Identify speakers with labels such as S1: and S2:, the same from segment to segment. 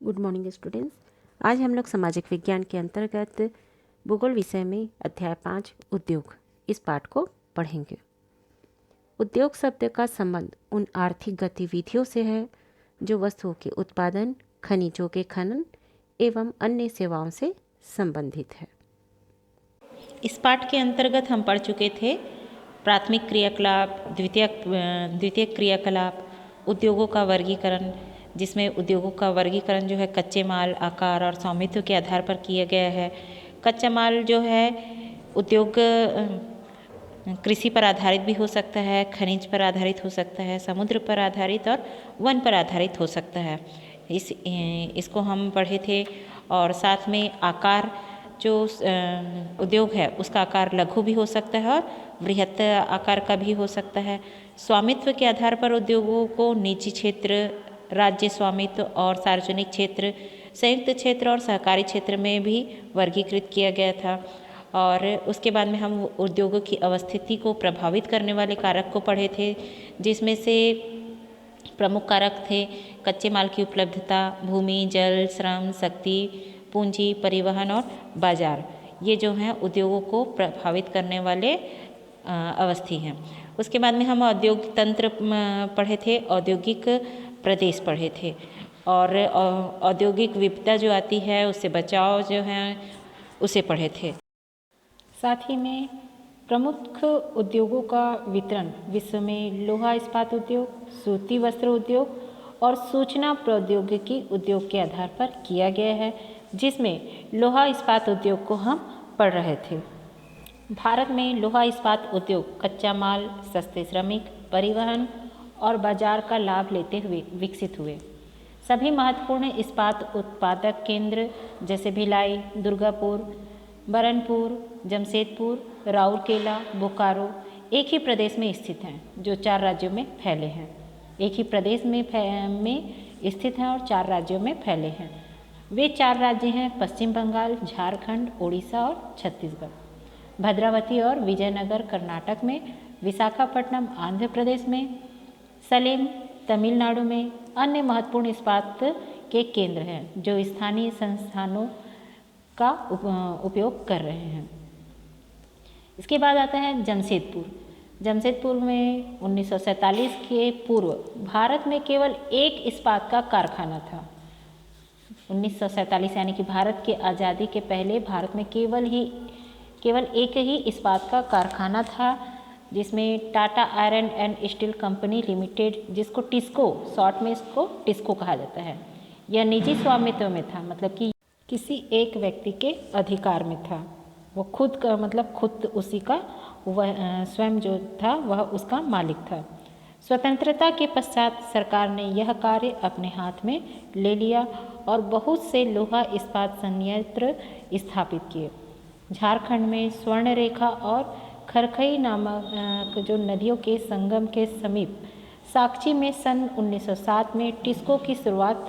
S1: Good morning students. आज हम लोग सामाजिक विज्ञान के अंतर्गत भूगोल विषय में अध्याय 5 उद्योग इस पाठ को पढ़ेंगे। उद्योग शब्द का संबंध उन आर्थिक गतिविधियों से है जो वस्तुओं के उत्पादन, खनिजों के खनन एवं अन्य सेवाओं से संबंधित है।
S2: इस पाठ के अंतर्गत हम पढ़ चुके थे प्राथमिक क्रियाकलाप, द्वितीयक क्रियाकलाप, उद्योगों का वर्गीकरण, जिसमें उद्योगों का वर्गीकरण जो है कच्चे माल, आकार और स्वामित्व के आधार पर किया गया है। कच्चा माल जो है उद्योग कृषि पर आधारित भी हो सकता है, खनिज पर आधारित हो सकता है, समुद्र पर आधारित और वन पर आधारित हो सकता है। इसको हम पढ़े थे। और साथ में आकार, जो उद्योग है उसका आकार लघु भी हो सकता है और बृहत आकार का भी हो सकता है। स्वामित्व के आधार पर उद्योगों को निजी क्षेत्र, राज्य स्वामित्व और सार्वजनिक क्षेत्र, संयुक्त क्षेत्र और सहकारी क्षेत्र में भी वर्गीकृत किया गया था। और उसके बाद में हम उद्योगों की अवस्थिति को प्रभावित करने वाले कारक को पढ़े थे, जिसमें से प्रमुख कारक थे कच्चे माल की उपलब्धता, भूमि, जल, श्रम, शक्ति, पूंजी, परिवहन और बाजार। ये जो हैं उद्योगों को प्रभावित करने वाले अवस्थी हैं। उसके बाद में हम औद्योगिक तंत्र पढ़े थे, औद्योगिक प्रदेश पढ़े थे और औद्योगिक विविधता जो आती है उससे बचाव जो है उसे पढ़े थे। साथ ही में प्रमुख उद्योगों का वितरण विश्व में लोहा इस्पात उद्योग, सूती वस्त्र उद्योग और सूचना प्रौद्योगिकी उद्योग के आधार पर किया गया है, जिसमें लोहा इस्पात उद्योग को हम पढ़ रहे थे। भारत में लोहा इस्पात उद्योग कच्चा माल, सस्ते श्रमिक, परिवहन और बाजार का लाभ लेते हुए विकसित हुए। सभी महत्वपूर्ण इस्पात उत्पादक केंद्र जैसे भिलाई, दुर्गापुर, बरनपुर, जमशेदपुर, राउरकेला, बोकारो एक ही प्रदेश में स्थित हैं, जो 4 राज्यों में फैले हैं। एक ही प्रदेश में स्थित हैं और 4 राज्यों में फैले हैं। वे 4 राज्य हैं पश्चिम बंगाल, झारखंड, उड़ीसा और छत्तीसगढ़। भद्रावती और विजयनगर कर्नाटक में, विशाखापट्टनम आंध्र प्रदेश में, सलेम तमिलनाडु में अन्य महत्वपूर्ण इस्पात के केंद्र हैं, जो स्थानीय संस्थानों का उपयोग कर रहे हैं। इसके बाद आता है जमशेदपुर। जमशेदपुर में 1947 के पूर्व भारत में केवल एक इस्पात का कारखाना था। 1947 यानी कि भारत के आज़ादी के पहले भारत में केवल एक ही इस्पात का कारखाना था, जिसमें Tata iron and steel company limited, जिसको टिस्को, शॉर्ट में इसको टिस्को कहा जाता है, यह निजी स्वामित्व में था, मतलब कि किसी एक व्यक्ति के अधिकार में था। वो खुद उसी का वह स्वयं जो था वह उसका मालिक था। स्वतंत्रता के पश्चात सरकार ने यह कार्य अपने हाथ में ले लिया और बहुत से लोहा इस्पात संयंत्र स्थापित किए। झारखंड में स्वर्णरेखा और खरखई नामक जो नदियों के संगम के समीप साक्ची में सन 1907 में टिस्को की शुरुआत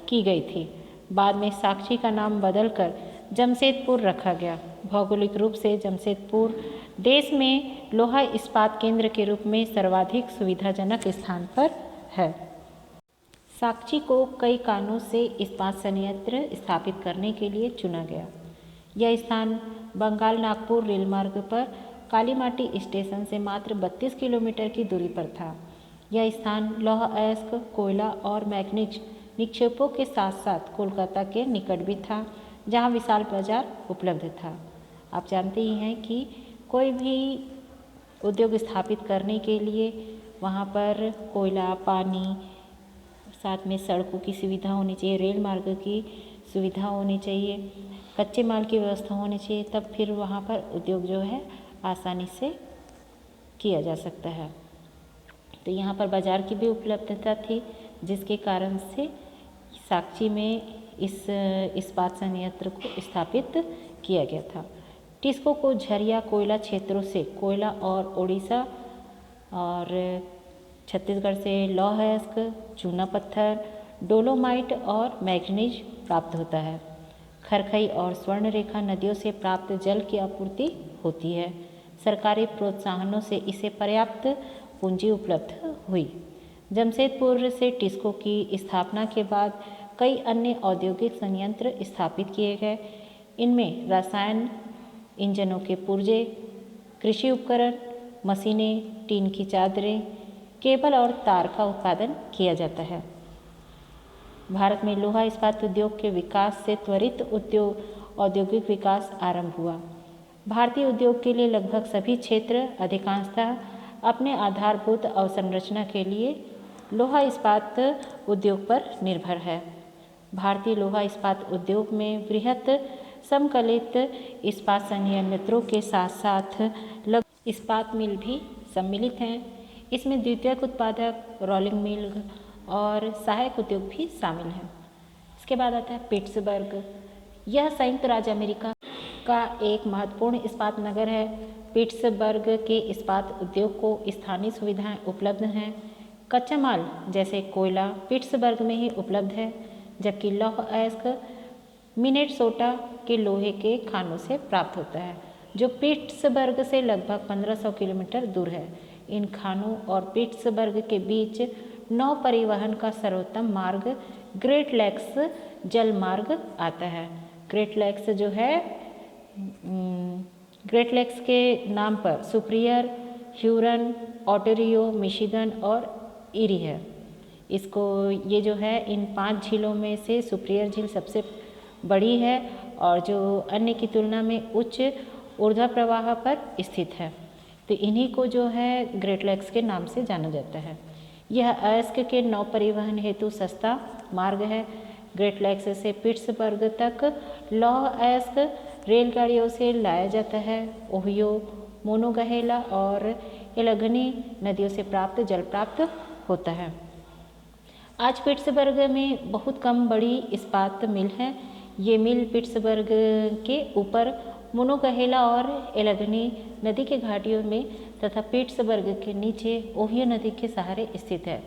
S2: की गई थी। बाद में साक्ची का नाम बदलकर जमशेदपुर रखा गया। भौगोलिक रूप से जमशेदपुर देश में लोहा इस्पात केंद्र के रूप में सर्वाधिक सुविधाजनक स्थान पर है। साक्ची को कई कारणों से इस्पात संयंत्र स्थापित करने के लिए चुना गया। यह स्थान बंगाल नागपुर रेलमार्ग पर कालीमाटी स्टेशन से मात्र 32 किलोमीटर की दूरी पर था। यह स्थान लौह अयस्क, कोयला और मैग्नीज निक्षेपों के साथ साथ कोलकाता के निकट भी था, जहां विशाल बाजार उपलब्ध था। आप जानते ही हैं कि कोई भी उद्योग स्थापित करने के लिए वहां पर कोयला, पानी, साथ में सड़कों की सुविधा होनी चाहिए, रेल मार्ग की सुविधा होनी चाहिए, कच्चे माल की व्यवस्था होनी चाहिए, तब फिर वहाँ पर उद्योग जो है आसानी से किया जा सकता है। तो यहाँ पर बाजार की भी उपलब्धता थी, जिसके कारण से साक्ची में इस इस्पात संयंत्र को स्थापित किया गया था। टिस्को को झरिया कोयला क्षेत्रों से कोयला और उड़ीसा और छत्तीसगढ़ से लौह अयस्क, चूना पत्थर, डोलोमाइट और मैग्नीज प्राप्त होता है। खरखई और स्वर्णरेखा नदियों से प्राप्त जल की आपूर्ति होती है। सरकारी प्रोत्साहनों से इसे पर्याप्त पूंजी उपलब्ध हुई। जमशेदपुर से टिस्को की स्थापना के बाद कई अन्य औद्योगिक संयंत्र स्थापित किए गए। इनमें रसायन इंजनों के पुर्जे, कृषि उपकरण, मशीनें, टीन की चादरें, केबल और तार का उत्पादन किया जाता है। भारत में लोहा इस्पात उद्योग के विकास से त्वरित औद्योगिक विकास आरंभ हुआ। भारतीय उद्योग के लिए लगभग सभी क्षेत्र अधिकांशतः अपने आधारभूत अवसंरचना के लिए लोहा इस्पात उद्योग पर निर्भर है। भारतीय लोहा इस्पात उद्योग में बृहत समकलित इस्पात संयंत्रों के साथ साथ इस्पात मिल भी सम्मिलित हैं। इसमें द्वितीयक उत्पादक, रोलिंग मिल और सहायक उद्योग भी शामिल हैं। इसके बाद आता है पिट्सबर्ग। यह संयुक्त राज्य अमेरिका का एक महत्वपूर्ण इस्पात नगर है। पिट्सबर्ग के इस्पात उद्योग को स्थानीय सुविधाएं उपलब्ध हैं। कच्चा माल जैसे कोयला पिट्सबर्ग में ही उपलब्ध है, जबकि लौह अयस्क मिनेसोटा के लोहे के खानों से प्राप्त होता है, जो पिट्सबर्ग से लगभग 1500 किलोमीटर दूर है। इन खानों और पिट्सबर्ग के बीच नौ परिवहन का सर्वोत्तम मार्ग ग्रेट लैक्स जल मार्ग आता है। ग्रेट लैक्स जो है ग्रेट लैक्स के नाम पर सुपीरियर, ह्यूरन, ओंटारियो, मिशिगन और इरी है। इसको ये जो है इन 5 झीलों में से सुपीरियर झील सबसे बड़ी है और जो अन्य की तुलना में उच्च ऊर्ध्व प्रवाह पर स्थित है, तो इन्हीं को जो है ग्रेट लैक्स के नाम से जाना जाता है। यह अयस्क के नौ परिवहन हेतु सस्ता मार्ग है। ग्रेट लैक्स से पिट्सबर्ग तक लौह अयस्क रेलगाड़ियों से लाया जाता है। ओहियो, मोनोगहेला और एलगनी नदियों से प्राप्त जल प्राप्त होता है। आज पिट्सबर्ग में बहुत कम बड़ी इस्पात मिल है। ये मिल पिट्सबर्ग के ऊपर मोनोगहेला और एलगनी नदी के घाटियों में तथा पिट्सबर्ग के नीचे ओहियो नदी के सहारे स्थित है।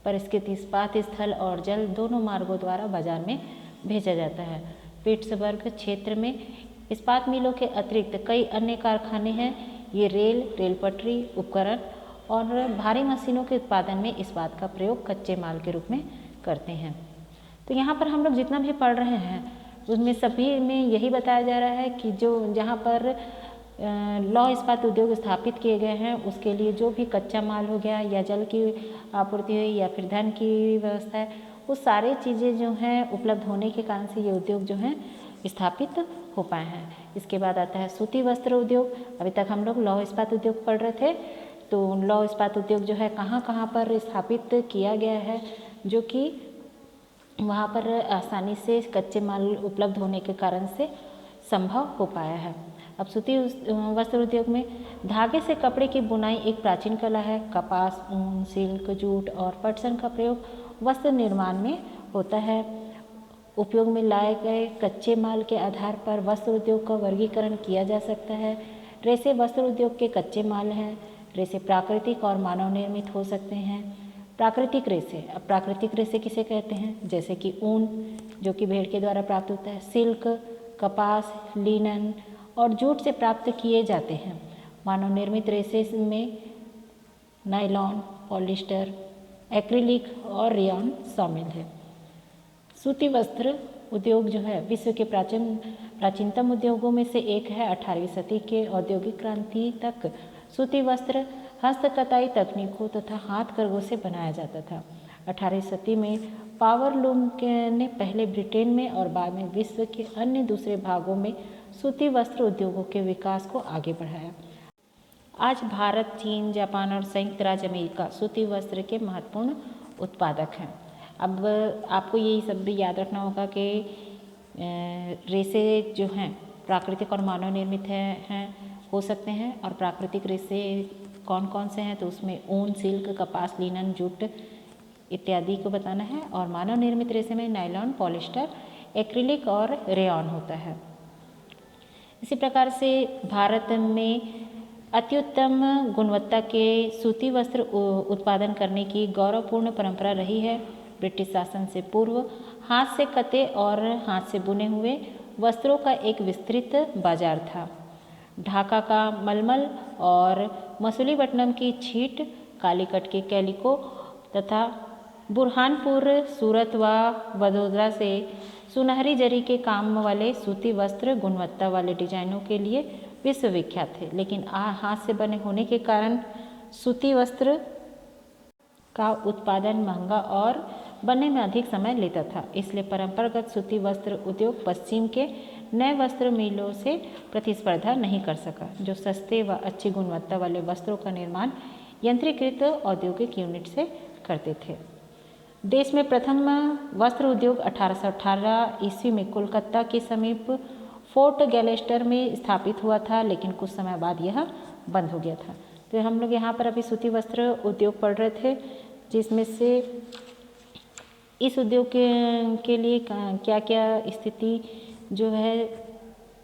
S2: परिष्कृत इस्पात स्थल और जल दोनों मार्गों द्वारा बाजार में भेजा जाता है। पिट्सबर्ग क्षेत्र में इस्पात मिलों के अतिरिक्त कई अन्य कारखाने हैं। ये रेल पटरी, उपकरण और भारी मशीनों के उत्पादन में इस्पात का प्रयोग कच्चे माल के रूप में करते हैं। तो यहाँ पर हम लोग जितना भी पढ़ रहे हैं उसमें सभी में यही बताया जा रहा है कि जो जहाँ पर लौह इस्पात उद्योग स्थापित किए गए हैं उसके लिए जो भी कच्चा माल हो गया या जल की आपूर्ति हुई या फिर धन की व्यवस्था है, वो सारी चीज़ें जो हैं उपलब्ध होने के कारण से ये उद्योग जो हैं स्थापित हो पाए हैं। इसके बाद आता है सूती वस्त्र उद्योग। अभी तक हम लोग लौह इस्पात उद्योग पढ़ रहे थे, तो लौह इस्पात उद्योग जो है कहाँ कहाँ पर स्थापित किया गया है, जो कि वहाँ पर आसानी से कच्चे माल उपलब्ध होने के कारण से संभव हो पाया है। अब सूती वस्त्र उद्योग में धागे से कपड़े की बुनाई एक प्राचीन कला है। कपास, ऊन, सिल्क, जूट और पटसन का प्रयोग वस्त्र निर्माण में होता है। उपयोग में लाए गए कच्चे माल के आधार पर वस्त्र उद्योग का वर्गीकरण किया जा सकता है। रेशे वस्त्र उद्योग के कच्चे माल हैं। रेशे प्राकृतिक और मानव निर्मित हो सकते हैं। प्राकृतिक रेशे, अब प्राकृतिक रेशे किसे कहते हैं? जैसे कि ऊन जो कि भेड़ के द्वारा प्राप्त होता है, सिल्क, कपास, लिनन और जूट से प्राप्त किए जाते हैं। मानव निर्मित रेशे में नायलॉन, पॉलिस्टर, एक्रिलिक और रेयॉन शामिल है। सूती वस्त्र उद्योग जो है विश्व के प्राचीनतम उद्योगों में से एक है। 18वीं सदी के औद्योगिक क्रांति तक सूती वस्त्र हस्तकताई तकनीकों तथा हाथ करघों से बनाया जाता था। 18वीं सदी में पावरलूम ने पहले ब्रिटेन में और बाद में विश्व के अन्य दूसरे भागों में सूती वस्त्र उद्योगों के विकास को आगे बढ़ाया। आज भारत, चीन, जापान और संयुक्त राज्य अमेरिका सूती वस्त्र के महत्वपूर्ण उत्पादक हैं। अब आपको यही सब भी याद रखना होगा कि रेशे जो हैं प्राकृतिक और मानव निर्मित हैं हो सकते हैं। और प्राकृतिक रेशे कौन कौन से हैं, तो उसमें ऊन, सिल्क, कपास, लिनन, जूट इत्यादि को बताना है। और मानव निर्मित रेशे में नायलॉन, पॉलिस्टर, एक्रिलिक और रेयॉन होता है। इसी प्रकार से भारत में अत्युत्तम गुणवत्ता के सूती वस्त्र उत्पादन करने की गौरवपूर्ण परंपरा रही है। ब्रिटिश शासन से पूर्व हाथ से कते और हाथ से बुने हुए वस्त्रों का एक विस्तृत बाजार था। ढाका का मलमल और मसूलीपट्टनम की छीट, कालीकट के कैलिको तथा बुरहानपुर, सूरत व वडोदरा से सुनहरी जरी के काम वाले सूती वस्त्र गुणवत्ता वाले डिजाइनों के लिए विश्वविख्यात थे, लेकिन हाथ से बने होने के कारण सूती वस्त्र का उत्पादन महंगा और बनने में अधिक समय लेता था। इसलिए परंपरागत सूती वस्त्र उद्योग पश्चिम के नए वस्त्र मिलों से प्रतिस्पर्धा नहीं कर सका, जो सस्ते व अच्छी गुणवत्ता वाले वस्त्रों का निर्माण यंत्रीकृत औद्योगिक यूनिट से करते थे। देश में प्रथम वस्त्र उद्योग 1818 ईस्वी में कोलकाता के समीप फोर्ट गैलेस्टर में स्थापित हुआ था, लेकिन कुछ समय बाद यह बंद हो गया था। तो हम लोग यहाँ पर अभी सूती वस्त्र उद्योग पढ़ रहे थे, जिसमें से इस उद्योग के लिए क्या क्या स्थिति जो है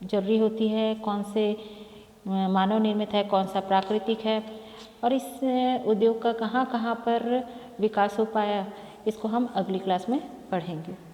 S2: जरूरी होती है, कौन से मानव निर्मित है, कौन सा प्राकृतिक है, और इस उद्योग का कहाँ कहाँ पर विकास हो पाया, इसको हम अगली क्लास में पढ़ेंगे।